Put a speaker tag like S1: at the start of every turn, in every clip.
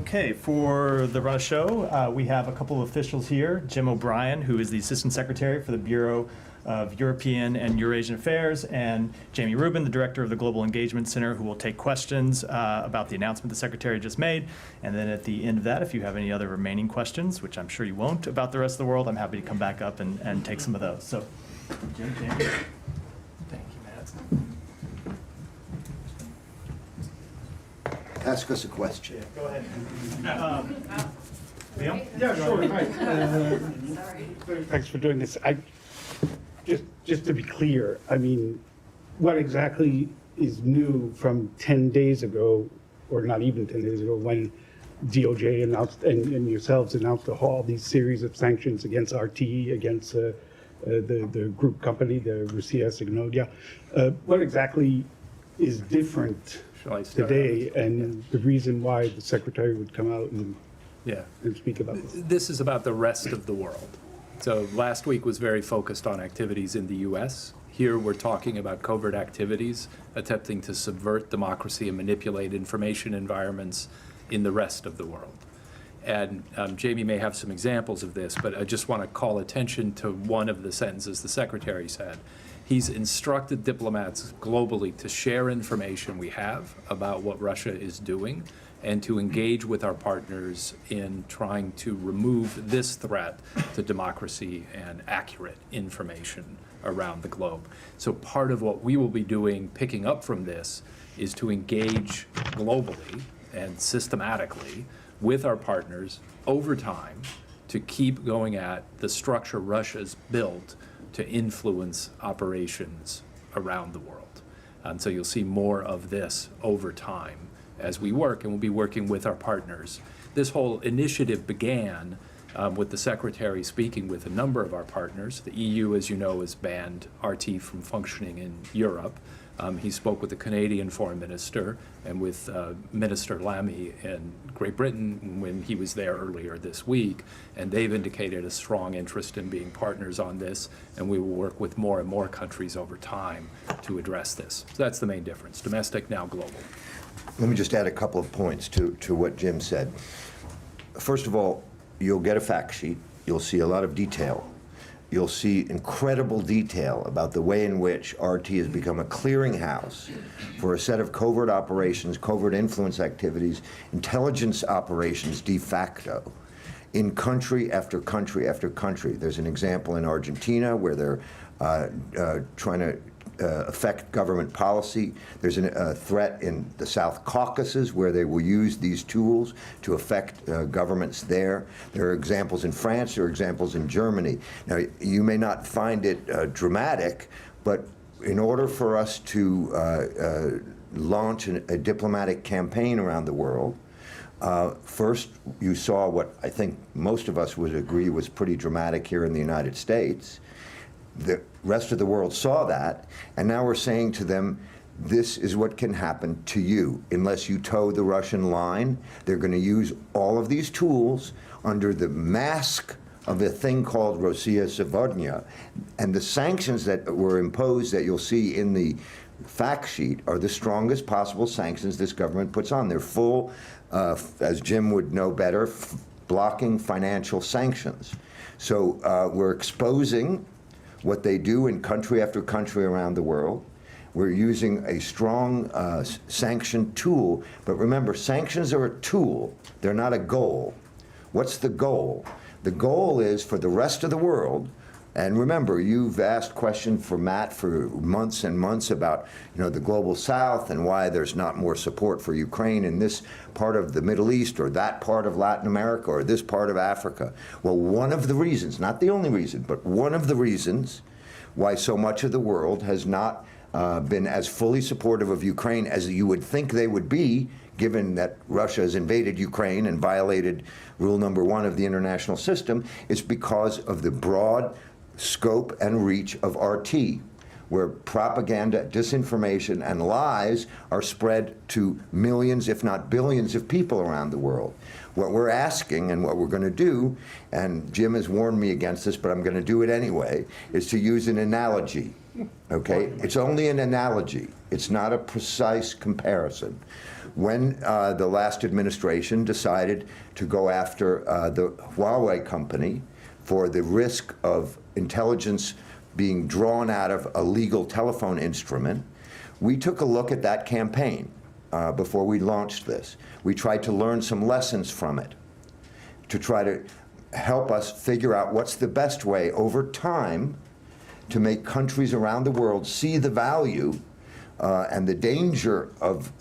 S1: Okay, for the run of show, we have a couple of officials here. Jim O'Brien, who is the Assistant Secretary for the Bureau of European and Eurasian Affairs, and Jamie Rubin, the Director of the Global Engagement Center, who will take questions about the announcement the Secretary just made. And then at the end of that, if you have any other remaining questions, which I'm sure you won't, about the rest of the world, I'm happy to come back up and take some of those. So, Jim, Jamie. Thank you, Matt.
S2: Ask us a question.
S1: Yeah, go ahead. Liam?
S3: Yeah, sure. Hi. Thanks for doing this. Just to be clear, I mean, what exactly is new from 10 days ago, or not even 10 days ago, when DOJ announced and yourselves announced all these series of sanctions against RT, against the group company, the Russia Signodia. What exactly is different today, and the reason why the Secretary would come out and speak about this?
S4: This is about the rest of the world. So last week was very focused on activities in the U.S. Here we're talking about covert activities, attempting to subvert democracy and manipulate information environments in the rest of the world. And Jamie may have some examples of this, but I just want to call attention to one of the sentences the Secretary said. He's instructed diplomats globally to share information we have about what Russia is doing and to engage with our partners in trying to remove this threat to democracy and accurate information around the globe. So part of what we will be doing, picking up from this, is to engage globally and systematically with our partners over time to keep going at the structure Russia's built to influence operations around the world. And so you'll see more of this over time as we work, and we'll be working with our partners. This whole initiative began with the Secretary speaking with a number of our partners. The EU, as you know, has banned RT from functioning in Europe. He spoke with the Canadian Foreign Minister and with Minister Lamy in Great Britain when he was there earlier this week, and they've indicated a strong interest in being partners on this, and we will work with more and more countries over time to address this. So that's the main difference, domestic, now global.
S2: Let me just add a couple of points to what Jim said. First of all, you'll get a fact sheet. You'll see a lot of detail. You'll see incredible detail about the way in which RT has become a clearinghouse for a set of covert operations, covert influence activities, intelligence operations de facto in country after country after country. There's an example in Argentina where they're trying to affect government policy. There's a threat in the South Caucasus where they will use these tools to affect governments there. There are examples in France, there are examples in Germany. Now, you may not find it dramatic, but in order for us to launch a diplomatic campaign around the world, first, you saw what I think most of us would agree was pretty dramatic here in the United States. The rest of the world saw that, and now we're saying to them, this is what can happen to you. Unless you toe the Russian line, they're going to use all of these tools under the mask of a thing called Russia Сегодня. And the sanctions that were imposed that you'll see in the fact sheet are the strongest possible sanctions this government puts on. They're full, as Jim would know better, blocking financial sanctions. So we're exposing what they do in country after country around the world. We're using a strong sanction tool, but remember, sanctions are a tool, they're not a goal. What's the goal? The goal is for the rest of the world, and remember, you've asked questions for Matt for months and months about, the global South and why there's not more support for Ukraine in this part of the Middle East or that part of Latin America or this part of Africa. Well, one of the reasons, not the only reason, but one of the reasons why so much of the world has not been as fully supportive of Ukraine as you would think they would be, given that Russia has invaded Ukraine and violated rule number 1 of the international system, is because of the broad scope and reach of RT. where propaganda, disinformation, and lies are spread to millions, if not billions, of people around the world. What we're asking and what we're going to do, and Jim has warned me against this, but I'm going to do it anyway, is to use an analogy. Okay? It's only an analogy. It's not a precise comparison. When the last administration decided to go after the Huawei company for the risk of intelligence being drawn out of a legal telephone instrument, we took a look at that campaign before we launched this. We tried to learn some lessons from it to try to help us figure out what's the best way over time to make countries around the world see the value and the danger of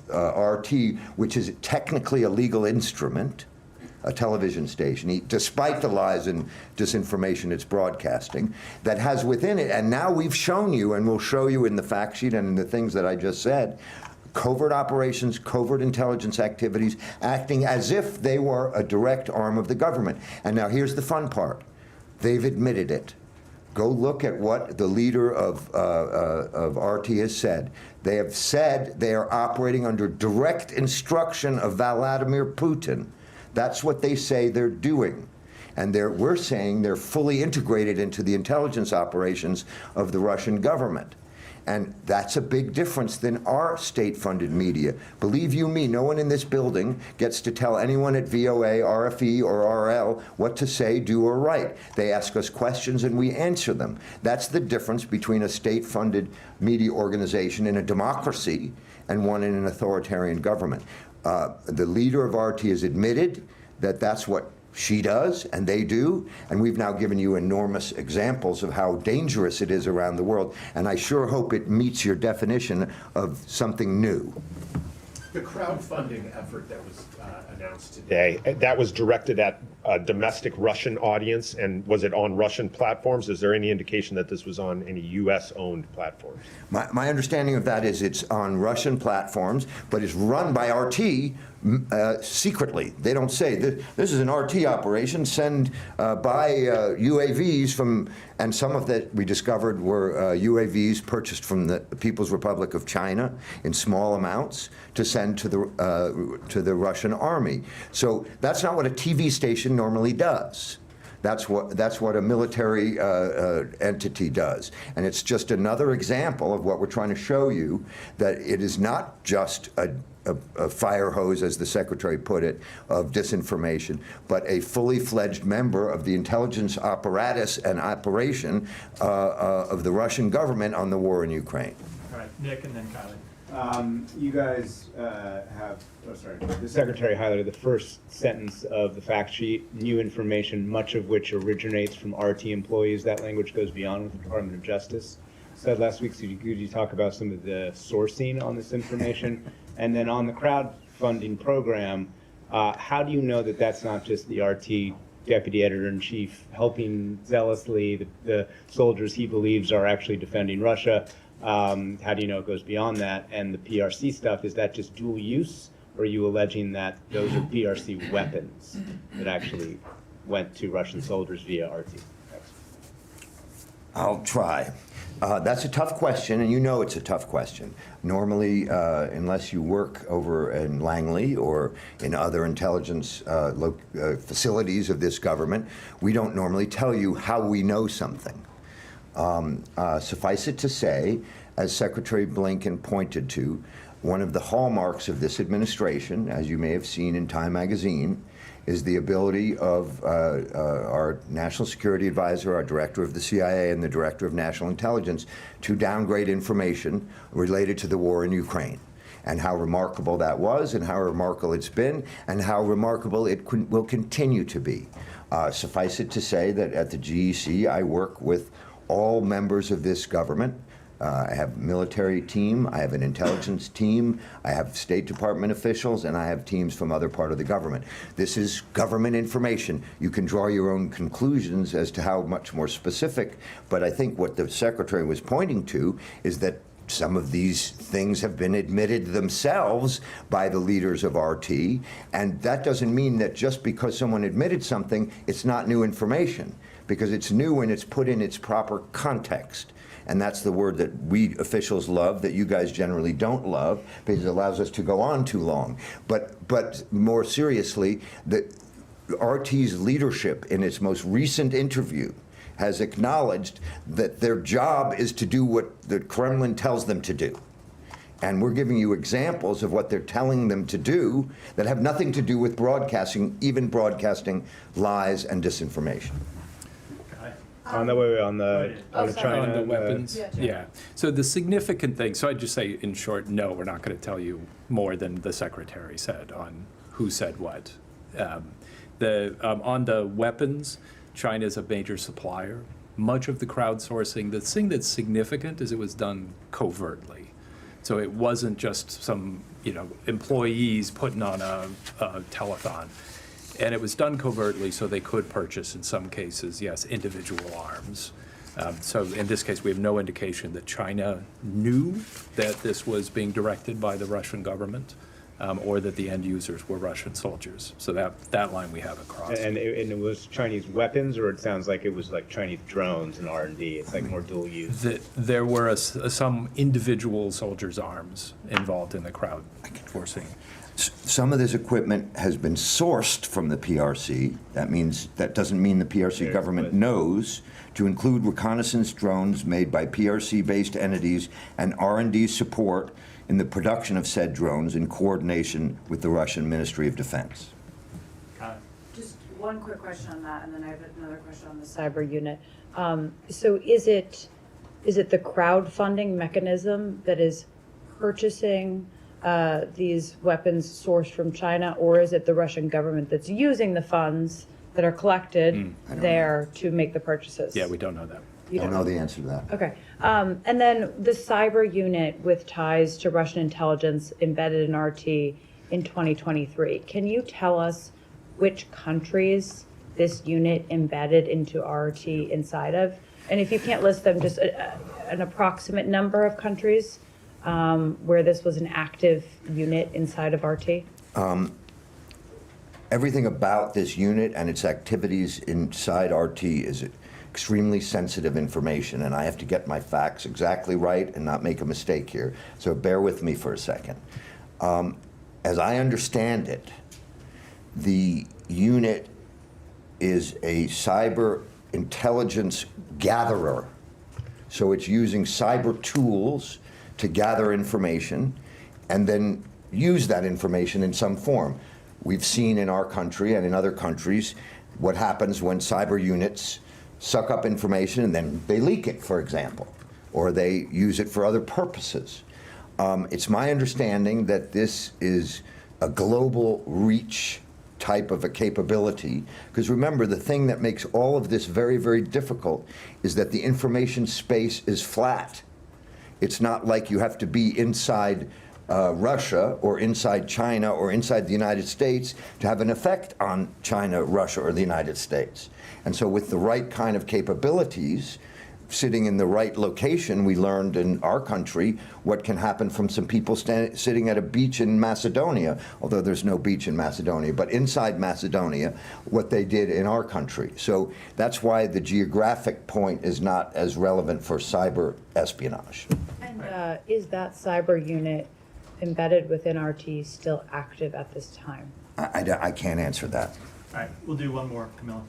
S2: RT, which is technically a legal instrument, a television station, despite the lies and disinformation it's broadcasting, that has within it, and now we've shown you, and we'll show you in the fact sheet and in the things that I just said, covert operations, covert intelligence activities, acting as if they were a direct arm of the government. And now here's the fun part. They've admitted it. Go look at what the leader of RT has said. They have said they are operating under direct instruction of Vladimir Putin. That's what they say they're doing. And we're saying they're fully integrated into the intelligence operations of the Russian government. And that's a big difference than our state-funded media. Believe you me, no one in this building gets to tell anyone at VOA, RFE, or RL what to say, do, or write. They ask us questions and we answer them. That's the difference between a state-funded media organization in a democracy and one in an authoritarian government. The leader of RT has admitted that that's what she does, and they do, and we've now given you enormous examples of how dangerous it is around the world, and I sure hope it meets your definition of something new.
S5: The crowdfunding effort that was announced today,
S6: That was directed at a domestic Russian audience, and was it on Russian platforms? Is there any indication that this was on any U.S.-owned platforms?
S2: My understanding of that is it's on Russian platforms, but it's run by RT secretly. They don't say, this is an RT operation, buy UAVs from, and some of that we discovered were UAVs purchased from the People's Republic of China in small amounts to send to the Russian army. So that's not what a TV station normally does. That's what a military entity does. And it's just another example of what we're trying to show you, that it is not just a fire hose, as the secretary put it, of disinformation, but a fully fledged member of the intelligence apparatus and operation of the Russian government on the war in Ukraine.
S1: All right, Nick and then Kylie.
S7: You guys the secretary highlighted the first sentence of the fact sheet, new information, much of which originates from RT employees. That language goes beyond what the Department of Justice said last week. So could you talk about some of the sourcing on this information? And then on the crowdfunding program, how do you know that that's not just the RT deputy editor-in-chief helping zealously the soldiers he believes are actually defending Russia? How do you know it goes beyond that? And the PRC stuff, is that just dual use, or are you alleging that those are PRC weapons that actually went to Russian soldiers via RT? Thanks.
S2: I'll try. That's a tough question, and you know it's a tough question. Normally, unless you work over in Langley or in other intelligence facilities of this government, we don't normally tell you how we know something. Suffice it to say, as Secretary Blinken pointed to, one of the hallmarks of this administration, as you may have seen in Time magazine, is the ability of our National Security Advisor, our Director of the CIA, and the Director of National Intelligence to downgrade information related to the war in Ukraine, and how remarkable that was, and how remarkable it's been, and how remarkable it will continue to be. Suffice it to say that at the GEC, I work with all members of this government. I have a military team, I have an intelligence team, I have State Department officials, and I have teams from other part of the government. This is government information. You can draw your own conclusions as to how much more specific, but I think what the Secretary was pointing to is that some of these things have been admitted themselves by the leaders of RT, and that doesn't mean that just because someone admitted something, it's not new information. because it's new when it's put in its proper context. And that's the word that we officials love, that you guys generally don't love, because it allows us to go on too long. But more seriously, RT's leadership in its most recent interview has acknowledged that their job is to do what the Kremlin tells them to do. And we're giving you examples of what they're telling them to do that have nothing to do with broadcasting, even broadcasting lies and disinformation.
S7: On the China,
S4: On the weapons, yeah. So the significant thing, so I'd just say in short, no, we're not going to tell you more than the secretary said on who said what. On the weapons, China is a major supplier. Much of the crowdsourcing, the thing that's significant is it was done covertly. So it wasn't just some, employees putting on a telethon. And it was done covertly so they could purchase, in some cases, yes, individual arms. So in this case, we have no indication that China knew that this was being directed by the Russian government or that the end users were Russian soldiers. So that line we have across.
S7: and it was Chinese weapons, or it sounds like it was like Chinese drones and R&D. It's like more dual use.
S4: There were some individual soldiers' arms involved in the crowd forcing.
S2: Some of this equipment has been sourced from the PRC. That doesn't mean the PRC government knows, to include reconnaissance drones made by PRC-based entities and R&D support in the production of said drones in coordination with the Russian Ministry of Defense.
S8: Just one quick question on that, and then I have another question on the cyber unit. So is it the crowdfunding mechanism that is purchasing these weapons sourced from China, or is it the Russian government that's using the funds that are collected there to make the purchases?
S4: Yeah, we don't know that.
S2: I don't know the answer to that.
S8: Okay. And then the cyber unit with ties to Russian intelligence embedded in RT in 2023. Can you tell us which countries this unit embedded into RT inside of? And if you can't list them, just an approximate number of countries where this was an active unit inside of RT?
S2: Everything about this unit and its activities inside RT is extremely sensitive information, and I have to get my facts exactly right and not make a mistake here. So bear with me for a second. As I understand it, the unit is a cyber intelligence gatherer. So it's using cyber tools to gather information and then use that information in some form. We've seen in our country and in other countries what happens when cyber units suck up information and then they leak it, for example, or they use it for other purposes. It's my understanding that this is a global reach type of a capability, because remember, the thing that makes all of this very, very difficult is that the information space is flat. It's not like you have to be inside Russia or inside China or inside the United States to have an effect on China, Russia, or the United States. And so with the right kind of capabilities, sitting in the right location, we learned in our country what can happen from some people sitting at a beach in Macedonia, although there's no beach in Macedonia, but inside Macedonia, what they did in our country. So that's why the geographic point is not as relevant for cyber espionage.
S8: And is that cyber unit embedded within RT still active at this time?
S2: I can't answer that.
S1: All right, we'll do one more, Camilla.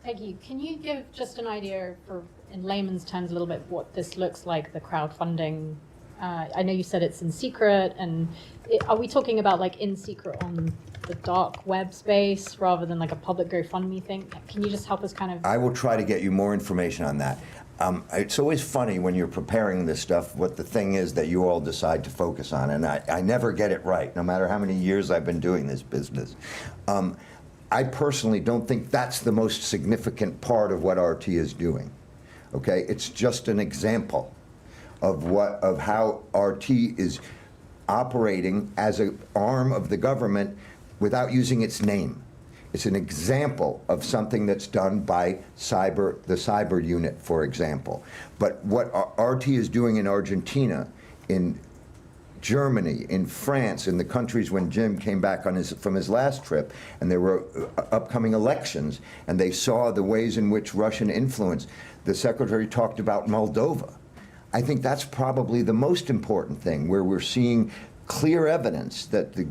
S9: Peggy, can you give just an idea for, in layman's terms, a little bit what this looks like, the crowdfunding? I know you said it's in secret, and are we talking about like in secret on the dark web space rather than like a public GoFundMe thing? Can you just help us kind of?
S2: I will try to get you more information on that. It's always funny when you're preparing this stuff what the thing is that you all decide to focus on, and I never get it right, no matter how many years I've been doing this business. I personally don't think that's the most significant part of what RT is doing. Okay, it's just an example of how RT is operating as an arm of the government without using its name. It's an example of something that's done by the cyber unit, for example. But what RT is doing in Argentina, in Germany, in France, in the countries when Jim came back from his last trip, and there were upcoming elections, and they saw the ways in which Russian influence. The Secretary talked about Moldova. I think that's probably the most important thing, where we're seeing clear evidence that the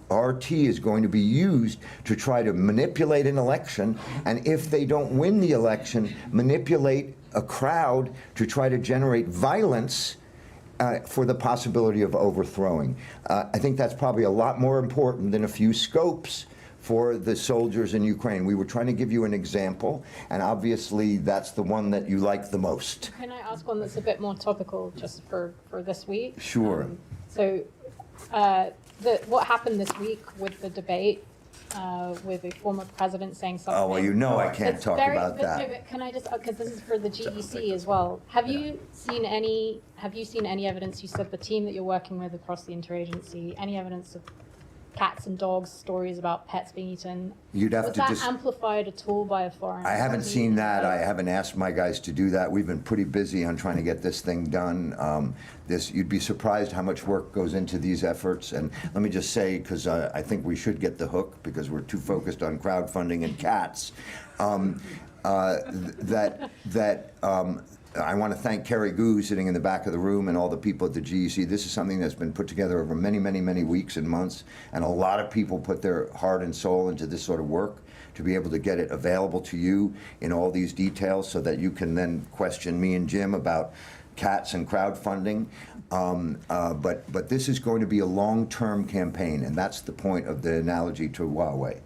S2: RT is going to be used to try to manipulate an election, and if they don't win the election, manipulate a crowd to try to generate violence for the possibility of overthrowing. I think that's probably a lot more important than a few scopes for the soldiers in Ukraine. We were trying to give you an example, and obviously that's the one that you like the most.
S9: Can I ask one that's a bit more topical just for this week?
S2: Sure.
S9: What happened this week with the debate with the former president saying something?
S2: Oh, well, you know I can't
S9: It's
S2: talk
S9: very-
S2: about
S9: but-
S2: that.
S9: but Can I just, because this is for the GEC as well. Have you seen any evidence? You said the team that you're working with across the interagency, any evidence of cats and dogs, stories about pets being eaten?
S2: You'd have
S9: Was
S2: to
S9: that
S2: just.
S9: amplified at all by a foreign?
S2: I haven't
S9: entity?
S2: seen that. I haven't asked my guys to do that. We've been pretty busy on trying to get this thing done. You'd be surprised how much work goes into these efforts. And let me just say, because I think we should get the hook, because we're too focused on crowdfunding and cats, I want to thank Kerry Goo sitting in the back of the room and all the people at the GEC. This is something that's been put together over many, many, many weeks and months, and a lot of people put their heart and soul into this sort of work to be able to get it available to you in all these details so that you can then question me and Jim about cats and crowdfunding. But this is going to be a long-term campaign, and that's the point of the analogy to Huawei.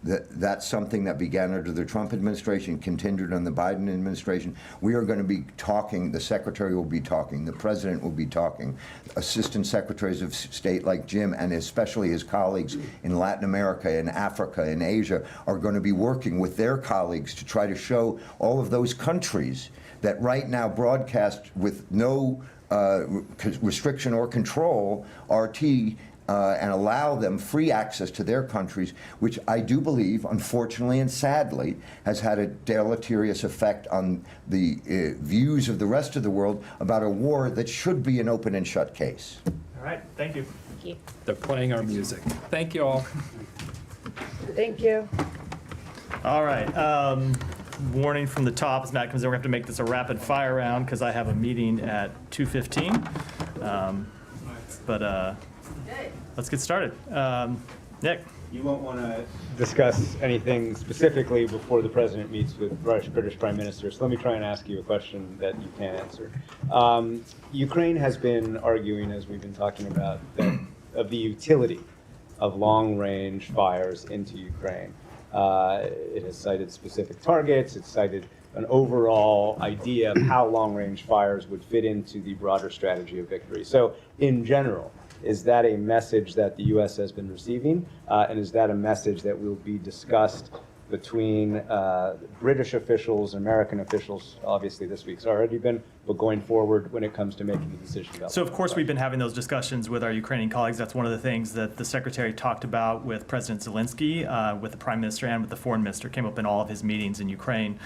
S2: That's something that began under the Trump administration, continued on the Biden administration. We are going to be talking, the Secretary will be talking, the President will be talking, Assistant Secretaries of State like Jim, and especially his colleagues in Latin America, in Africa, in Asia, are going to be working with their colleagues to try to show all of those countries that right now broadcast with no restriction or control RT, and allow them free access to their countries, which I do believe, unfortunately and sadly, has had a deleterious effect on the views of the rest of the world about a war that should be an open and shut case.
S1: All right, thank you.
S9: Thank you.
S4: They're playing our music. Thank you all.
S8: Thank you.
S1: All right. Warning from the top, as Matt comes in, we're going to have to make this a rapid fire round because I have a meeting at 2:15. Let's get started. Nick.
S7: You won't want to discuss anything specifically before the president meets with British Prime Minister, so let me try and ask you a question that you can't answer. Ukraine has been arguing, as we've been talking about, of the utility of long-range fires into Ukraine. It has cited specific targets, it's cited an overall idea of how long-range fires would fit into the broader strategy of victory. So, in general, is that a message that the U.S. has been receiving? And is that a message that will be discussed between British officials and American officials? Obviously, this week's already been, but going forward when it comes to making the decision about.
S1: So, of course, we've been having those discussions with our Ukrainian colleagues. That's one of the things that the Secretary talked about with President Zelensky, with the Prime Minister, and with the Foreign Minister. Came up in all of his meetings in Ukraine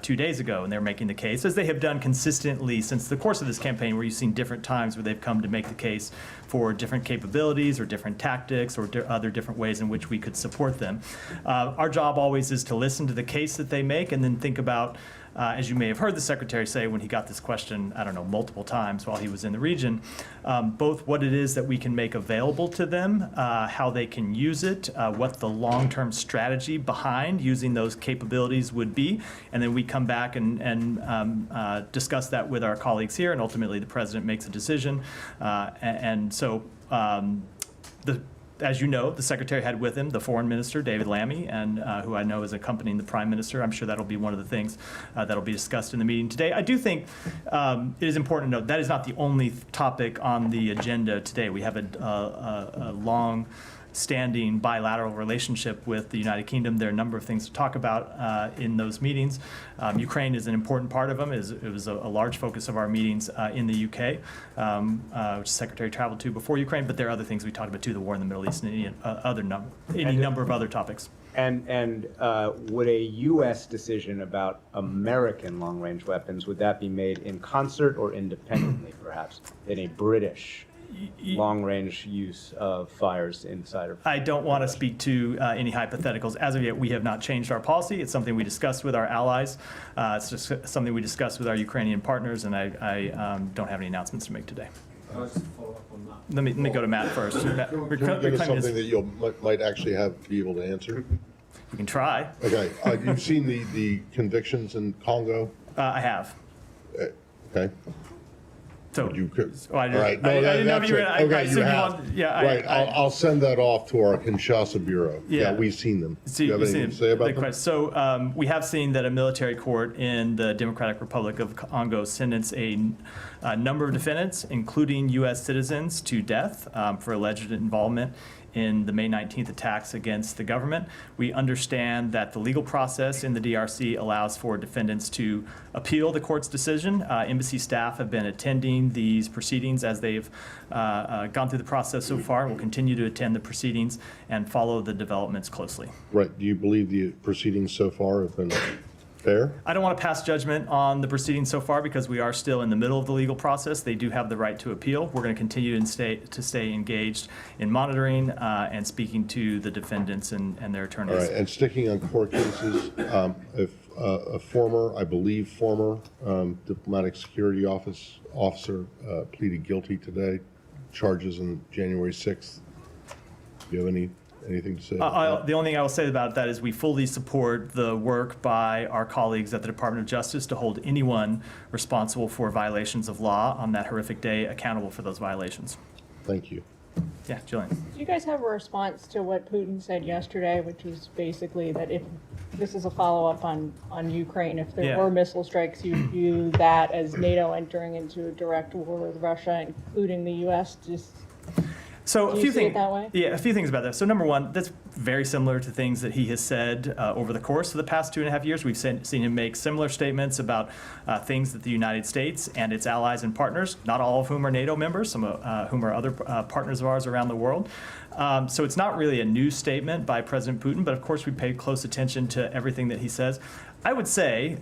S1: 2 days ago, and they're making the case, as they have done consistently since the course of this campaign, where you've seen different times where they've come to make the case for different capabilities or different tactics or other different ways in which we could support them. Our job always is to listen to the case that they make and then think about, as you may have heard the Secretary say when he got this question, I don't know, multiple times while he was in the region, both what it is that we can make available to them, how they can use it, what the long-term strategy behind using those capabilities would be, and then we come back and discuss that with our colleagues here, and ultimately the President makes a decision. As you know, the Secretary had with him the Foreign Minister, David Lammy, and who I know is accompanying the Prime Minister. I'm sure that'll be one of the things that'll be discussed in the meeting today. I do think it is important to note that is not the only topic on the agenda today. We have a long-standing bilateral relationship with the United Kingdom. There are a number of things to talk about in those meetings. Ukraine is an important part of them. It was a large focus of our meetings in the UK, which the Secretary traveled to before Ukraine, but there are other things we talked about too, the war in the Middle East and any number of other topics.
S7: And would a U.S. decision about American long-range weapons, would that be made in concert or independently, perhaps, in a British long-range use of fires inside of?
S1: I don't want to speak to any hypotheticals. As of yet, we have not changed our policy. It's something we discussed with our allies. It's just something we discussed with our Ukrainian partners, and I don't have any announcements to make today.
S10: Can I just follow up on that?
S1: Let me go to Matt first. Matt,
S11: Can we get us something that you might actually be able to answer?
S1: we can try.
S11: Okay, you've seen the convictions in Congo?
S1: I have.
S11: Okay.
S1: So,
S11: You could,
S1: oh, I
S11: all
S1: didn't,
S11: right.
S1: I didn't know if you were, I
S11: Okay,
S1: assumed
S11: you
S1: you
S11: have.
S1: want, yeah.
S11: Right, I'll send that off to our Kinshasa bureau.
S1: Yeah.
S11: We've seen them.
S1: So
S11: Do you have
S1: you've
S11: anything to
S1: seen
S11: say about
S1: the
S11: them?
S1: question. So we have seen that a military court in the Democratic Republic of Congo sentenced a number of defendants, including U.S. citizens, to death for alleged involvement in the May 19th attacks against the government. We understand that the legal process in the DRC allows for defendants to appeal the court's decision. Embassy staff have been attending these proceedings as they've gone through the process so far, and will continue to attend the proceedings and follow the developments closely.
S11: Right, do you believe the proceedings so far have been fair?
S1: I don't want to pass judgment on the proceedings so far because we are still in the middle of the legal process. They do have the right to appeal. We're going to continue to stay engaged in monitoring and speaking to the defendants and their
S11: All
S1: attorneys.
S11: right, and sticking on court cases, if a former, I believe former diplomatic security officer pleaded guilty today, charges on January 6th. Do you have anything to say about that?
S1: The only thing I will say about that is we fully support the work by our colleagues at the Department of Justice to hold anyone responsible for violations of law on that horrific day accountable for those violations.
S11: Thank you.
S1: Yeah, Jillian.
S12: Do you guys have a response to what Putin said yesterday, which was basically that if this is a follow-up on Ukraine, if there
S1: Yeah.
S12: were missile strikes, you view that as NATO entering into a direct war with Russia, including the U.S. Just
S1: So
S12: Do
S1: a
S12: you
S1: few
S12: see it
S1: things.
S12: that way?
S1: Yeah, a few things about that. So number one, that's very similar to things that he has said over the course of the past 2.5 years. We've seen him make similar statements about things that the United States and its allies and partners, not all of whom are NATO members, some of whom are other partners of ours around the world. So it's not really a new statement by President Putin, but of course we pay close attention to everything that he says. I would say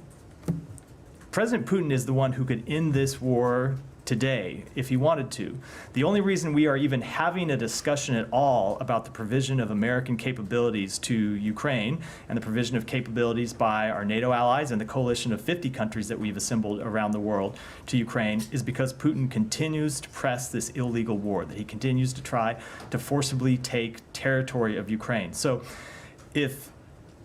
S1: President Putin is the one who could end this war today if he wanted to. The only reason we are even having a discussion at all about the provision of American capabilities to Ukraine and the provision of capabilities by our NATO allies and the coalition of 50 countries that we've assembled around the world to Ukraine is because Putin continues to press this illegal war, that he continues to try to forcibly take territory of Ukraine. So if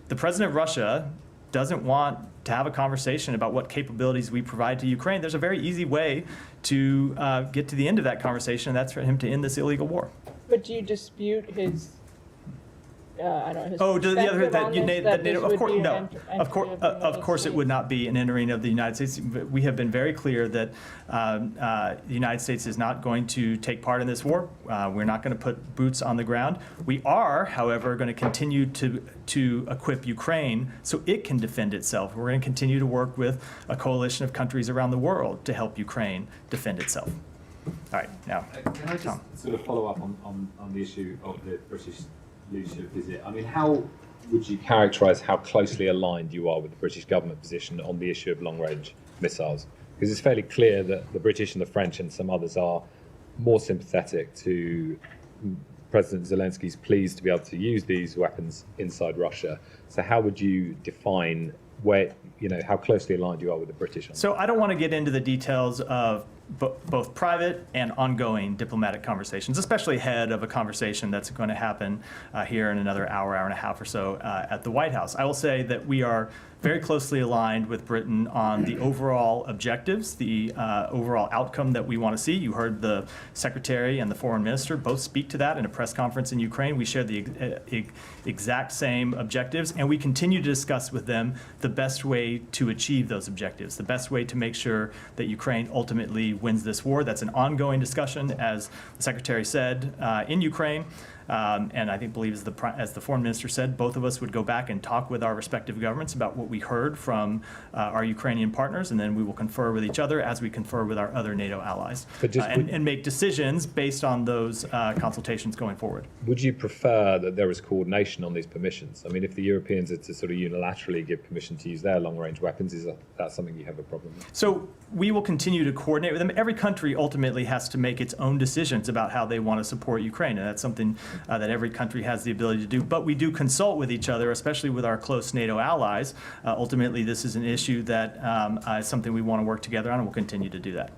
S1: the president of Russia doesn't want to have a conversation about what capabilities we provide to Ukraine, there's a very easy way to get to the end of that conversation, and that's for him to end this illegal war.
S12: But do you dispute his? I don't know. His
S1: Oh, the other
S12: perspective
S1: that
S12: on
S1: you
S12: this,
S1: that
S12: this
S1: NATO, of
S12: would
S1: course,
S12: be an
S1: no,
S12: entry
S1: of course,
S12: of the
S1: of
S12: United
S1: course, it would
S12: States?
S1: not be an entering of the United States. But we have been very clear that the United States is not going to take part in this war. We're not going to put boots on the ground. We are, however, going to continue to equip Ukraine so it can defend itself. We're going to continue to work with a coalition of countries around the world to help Ukraine defend itself. All right, now,
S10: Can I just
S1: Tom.
S10: sort of follow up on the issue of the British leadership visit? I mean, how would you characterise how closely aligned you are with the British government position on the issue of long-range missiles? Because it's fairly clear that the British and the French and some others are more sympathetic to President Zelensky's pleas to be able to use these weapons inside Russia. So how would you define where, how closely aligned you are with the British on that?
S1: So I don't want to get into the details of both private and ongoing diplomatic conversations, especially ahead of a conversation that's going to happen here in another hour and a half or so at the White House. I will say that we are very closely aligned with Britain on the overall objectives, the overall outcome that we want to see. You heard the Secretary and the Foreign Minister both speak to that in a press conference in Ukraine. We share the exact same objectives, and we continue to discuss with them the best way to achieve those objectives, the best way to make sure that Ukraine ultimately wins this war. That's an ongoing discussion, as the Secretary said, in Ukraine. And I think, believe as the foreign minister said, both of us would go back and talk with our respective governments about what we heard from our Ukrainian partners, and then we will confer with each other as we confer with our other NATO allies,
S10: But just
S1: and make decisions based on those consultations going forward.
S10: Would you prefer that there was coordination on these permissions? I mean, if the Europeans are to sort of unilaterally give permission to use their long-range weapons, is that something you have a problem with?
S1: So we will continue to coordinate with them. Every country ultimately has to make its own decisions about how they want to support Ukraine, and that's something that every country has the ability to do. But we do consult with each other, especially with our close NATO allies. Ultimately, this is an issue that is something we want to work together on, and we'll continue to do that.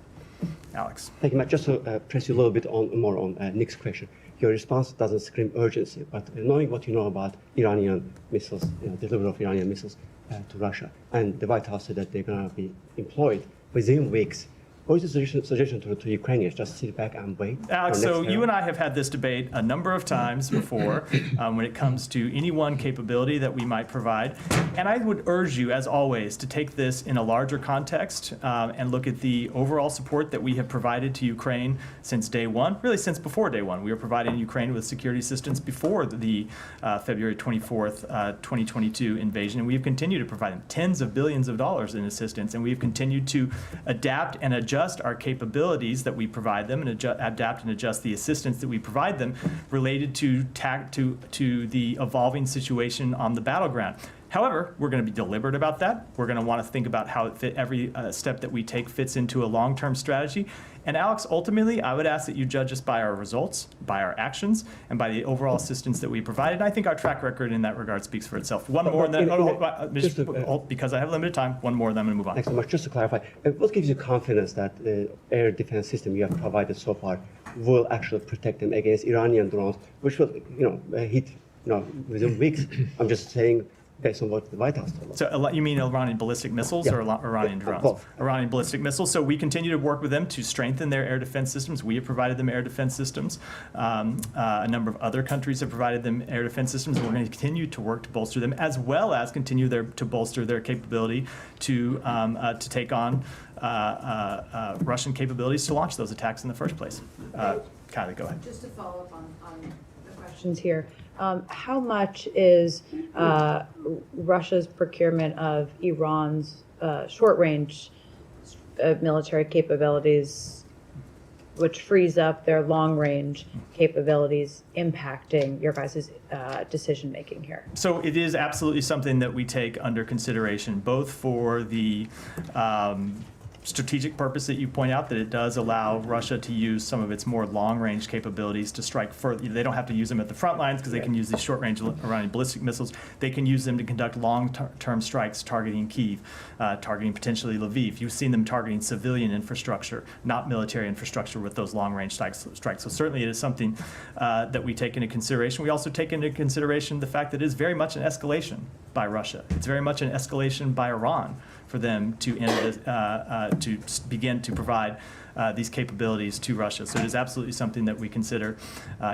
S1: Alex.
S13: Thank you, Matt. Just to press you a little bit more on Nick's question. Your response doesn't scream urgency, but knowing what you know about Iranian missiles, delivery of Iranian missiles to Russia, and the White House said that they're going to be employed within weeks. What is the suggestion to Ukrainians? Just sit back and wait?
S1: Alex, so you and I have had this debate a number of times before when it comes to any one capability that we might provide. And I would urge you, as always, to take this in a larger context and look at the overall support that we have provided to Ukraine since day one, really since before day one. We were providing Ukraine with security assistance before the February 24th, 2022 invasion. And we've continued to provide them tens of billions of dollars in assistance. And we've continued to adapt and adjust our capabilities that we provide them and adapt and adjust the assistance that we provide them related to the evolving situation on the battleground. However, we're going to be deliberate about that. We're going to want to think about how every step that we take fits into a long-term strategy. And Alex, ultimately, I would ask that you judge us by our results, by our actions, and by the overall assistance that we provided. I think our track record in that regard speaks for itself. One more, and then, because I have limited time, one more, and then I'm going to move on.
S13: Thanks so much. Just to clarify, what gives you confidence that the air defense system you have provided so far will actually protect them against Iranian drones, which will, hit, within weeks? I'm just saying, based on what the White House told us.
S1: So you mean Iranian ballistic missiles or Iranian drones?
S13: Both.
S1: Iranian ballistic missiles. So we continue to work with them to strengthen their air defense systems. We have provided them air defense systems. A number of other countries have provided them air defense systems. And we're going to continue to work to bolster them, as well as continue to bolster their capability to take on Russian capabilities to launch those attacks in the first place. Kylie, go ahead.
S8: Just to follow up on the questions here. How much is Russia's procurement of Iran's short-range military capabilities, which frees up their long-range capabilities, impacting your guys' decision-making here?
S1: So it is absolutely something that we take under consideration, both for the strategic purpose that you point out, that it does allow Russia to use some of its more long-range capabilities to strike further. They don't have to use them at the front lines because they can use these short-range Iranian ballistic missiles. They can use them to conduct long-term strikes targeting Kyiv, targeting potentially Lviv. You've seen them targeting civilian infrastructure, not military infrastructure, with those long-range strikes. So certainly it is something that we take into consideration. We also take into consideration the fact that it is very much an escalation by Russia. It's very much an escalation by Iran for them to begin to provide these capabilities to Russia. So it is absolutely something that we consider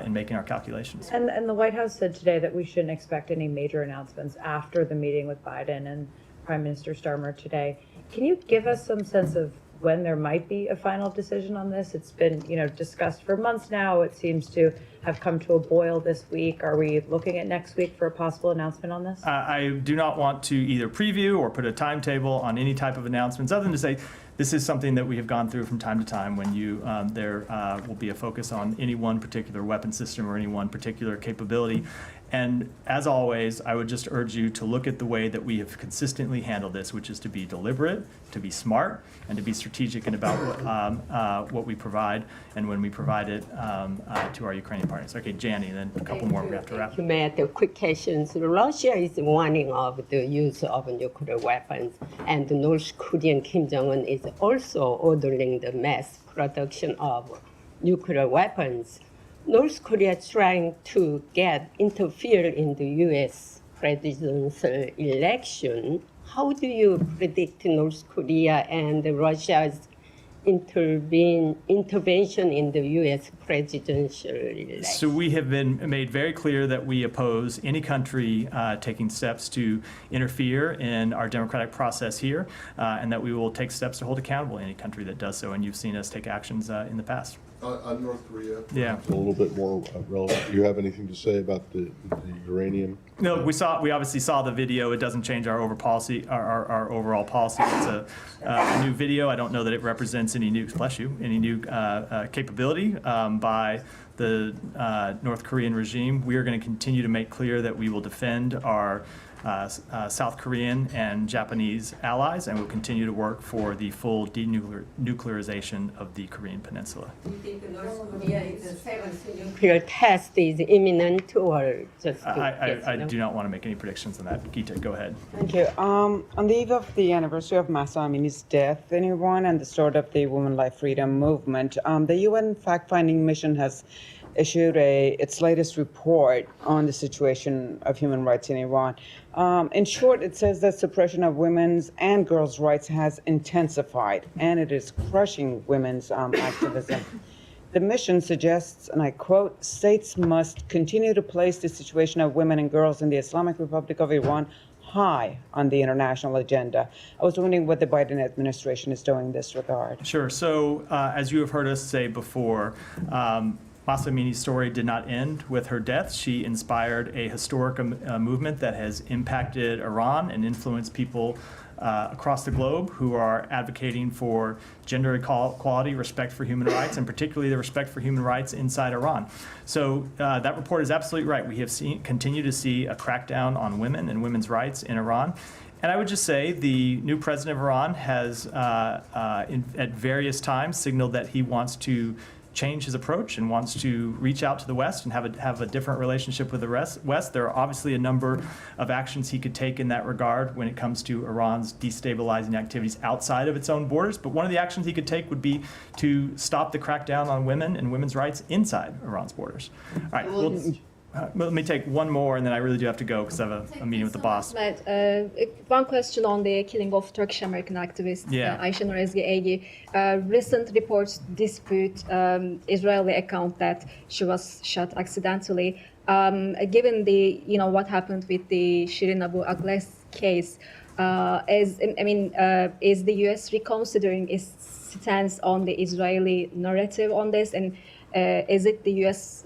S1: in making our calculations.
S8: And the White House said today that we shouldn't expect any major announcements after the meeting with Biden and Prime Minister Starmer today. Can you give us some sense of when there might be a final decision on this? It's been, discussed for months now. It seems to have come to a boil this week. Are we looking at next week for a possible announcement on this?
S1: I do not want to either preview or put a timetable on any type of announcements, other than to say this is something that we have gone through from time to time when there will be a focus on any one particular weapon system or any one particular capability. And as always, I would just urge you to look at the way that we have consistently handled this, which is to be deliberate, to be smart, and to be strategic about what we provide and when we provide it to our Ukrainian partners. Okay, Jani, then a couple more we have to wrap.
S14: Thank you, Matt. Quick questions. Russia is warning of the use of nuclear weapons, and North Korean Kim Jong-un is also ordering the mass production of nuclear weapons. North Korea is trying to interfere in the U.S. presidential election. How do you predict North Korea and Russia's intervention in the U.S. presidential election?
S1: So we have been made very clear that we oppose any country taking steps to interfere in our democratic process here, and that we will take steps to hold accountable any country that does so. And you've seen us take actions in the past.
S11: On North Korea?
S1: Yeah.
S11: A little bit more relevant. Do you have anything to say about the uranium?
S1: No, we obviously saw the video. It doesn't change our our overall policy. It's a new video. I don't know that it represents any new, any new capability by the North Korean regime. We are going to continue to make clear that we will defend our South Korean and Japanese allies, and we'll continue to work for the full denuclearization of the Korean Peninsula.
S14: Do you think North Korea's seventh nuclear test is imminent or just?
S1: I do not want to make any predictions on that. Geeta, go ahead.
S15: Thank you. On the eve of the anniversary of Mahsa Amini's death in Iran and the start of the Women Life Freedom movement, the UN fact-finding mission has issued its latest report on the situation of human rights in Iran. In short, it says that suppression of women's and girls' rights has intensified, and it is crushing women's activism. The mission suggests, and I quote, states must continue to place the situation of women and girls in the Islamic Republic of Iran high on the international agenda. I was wondering what the Biden administration is doing in this regard.
S1: Sure. So, as you have heard us say before, Mahsa Amini's story did not end with her death. She inspired a historic movement that has impacted Iran and influenced people across the globe who are advocating for gender equality, respect for human rights, and particularly the respect for human rights inside Iran. So that report is absolutely right. We have continue to see a crackdown on women and women's rights in Iran. And I would just say the new president of Iran has, at various times, signaled that he wants to change his approach and wants to reach out to the West and have a different relationship with the West. There are obviously a number of actions he could take in that regard when it comes to Iran's destabilizing activities outside of its own borders. But one of the actions he could take would be to stop the crackdown on women and women's rights inside Iran's borders. All right. Let me take one more, and then I really do have to go because I have a meeting with the boss.
S16: One question on the killing of Turkish-American activist Ayşe Ezgi Egi. Recent reports dispute Israeli account that she was shot accidentally. Given the what happened with the Shirin Abu Akleh's case, is the U.S. reconsidering its stance on the Israeli narrative on this, and is it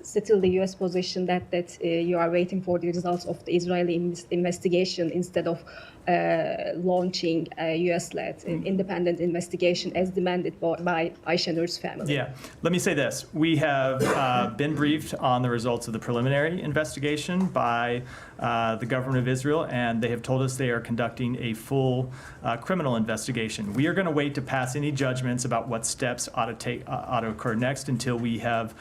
S16: still the U.S. position that you are waiting for the results of the Israeli investigation instead of launching a U.S.-led independent investigation as demanded by Ayşe Nur's family?
S1: Yeah. Let me say this. We have been briefed on the results of the preliminary investigation by the government of Israel, and they have told us they are conducting a full criminal investigation. We are going to wait to pass any judgments about what steps ought to occur next until we have,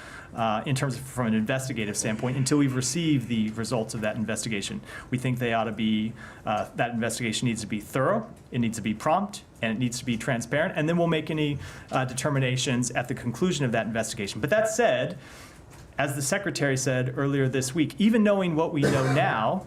S1: in terms of from an investigative standpoint, until we've received the results of that investigation. We think they ought to be, that investigation needs to be thorough, it needs to be prompt, and it needs to be transparent, and then we'll make any determinations at the conclusion of that investigation. But that said, as the Secretary said earlier this week, even knowing what we know now,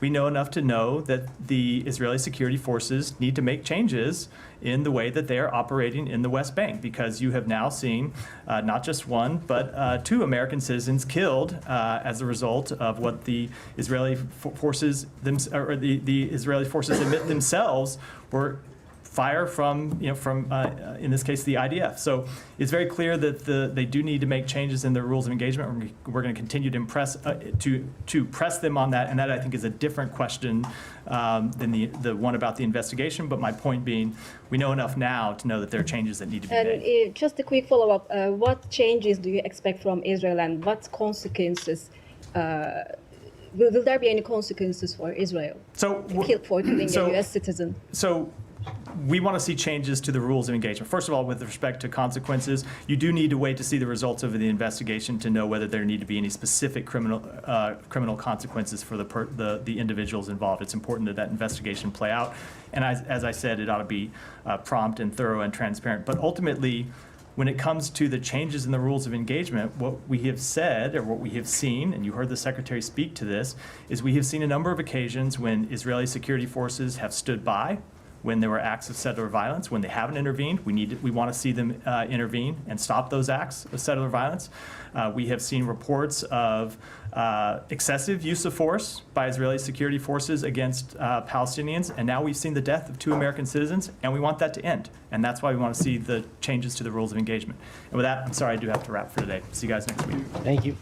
S1: we know enough to know that the Israeli security forces need to make changes in the way that they are operating in the West Bank, because you have now seen not just one, but 2 American citizens killed as a result of what the Israeli forces, the Israeli forces admit themselves were fire from, in this case, the IDF. So it's very clear that they do need to make changes in their rules of engagement. We're going to continue to press them on that, and that I think is a different question than the one about the investigation. But my point being, we know enough now to know that there are changes that need to be made.
S16: And just a quick follow-up: what changes do you expect from Israel, and what consequences? Will there be any consequences for Israel for killing a U.S. citizen?
S1: So we want to see changes to the rules of engagement. First of all, with respect to consequences, you do need to wait to see the results of the investigation to know whether there need to be any specific criminal consequences for the individuals involved. It's important that that investigation play out. And as I said, it ought to be prompt and thorough and transparent. But ultimately, when it comes to the changes in the rules of engagement, what we have said, or what we have seen, and you heard the Secretary speak to this, is we have seen a number of occasions when Israeli security forces have stood by when there were acts of settler violence. When they haven't intervened, we want to see them intervene and stop those acts of settler violence. We have seen reports of excessive use of force by Israeli security forces against Palestinians, and now we've seen the death of 2 American citizens, and we want that to end. And that's why we want to see the changes to the rules of engagement. And with that, I'm sorry I do have to wrap for today. See you guys next week.
S17: Thank you.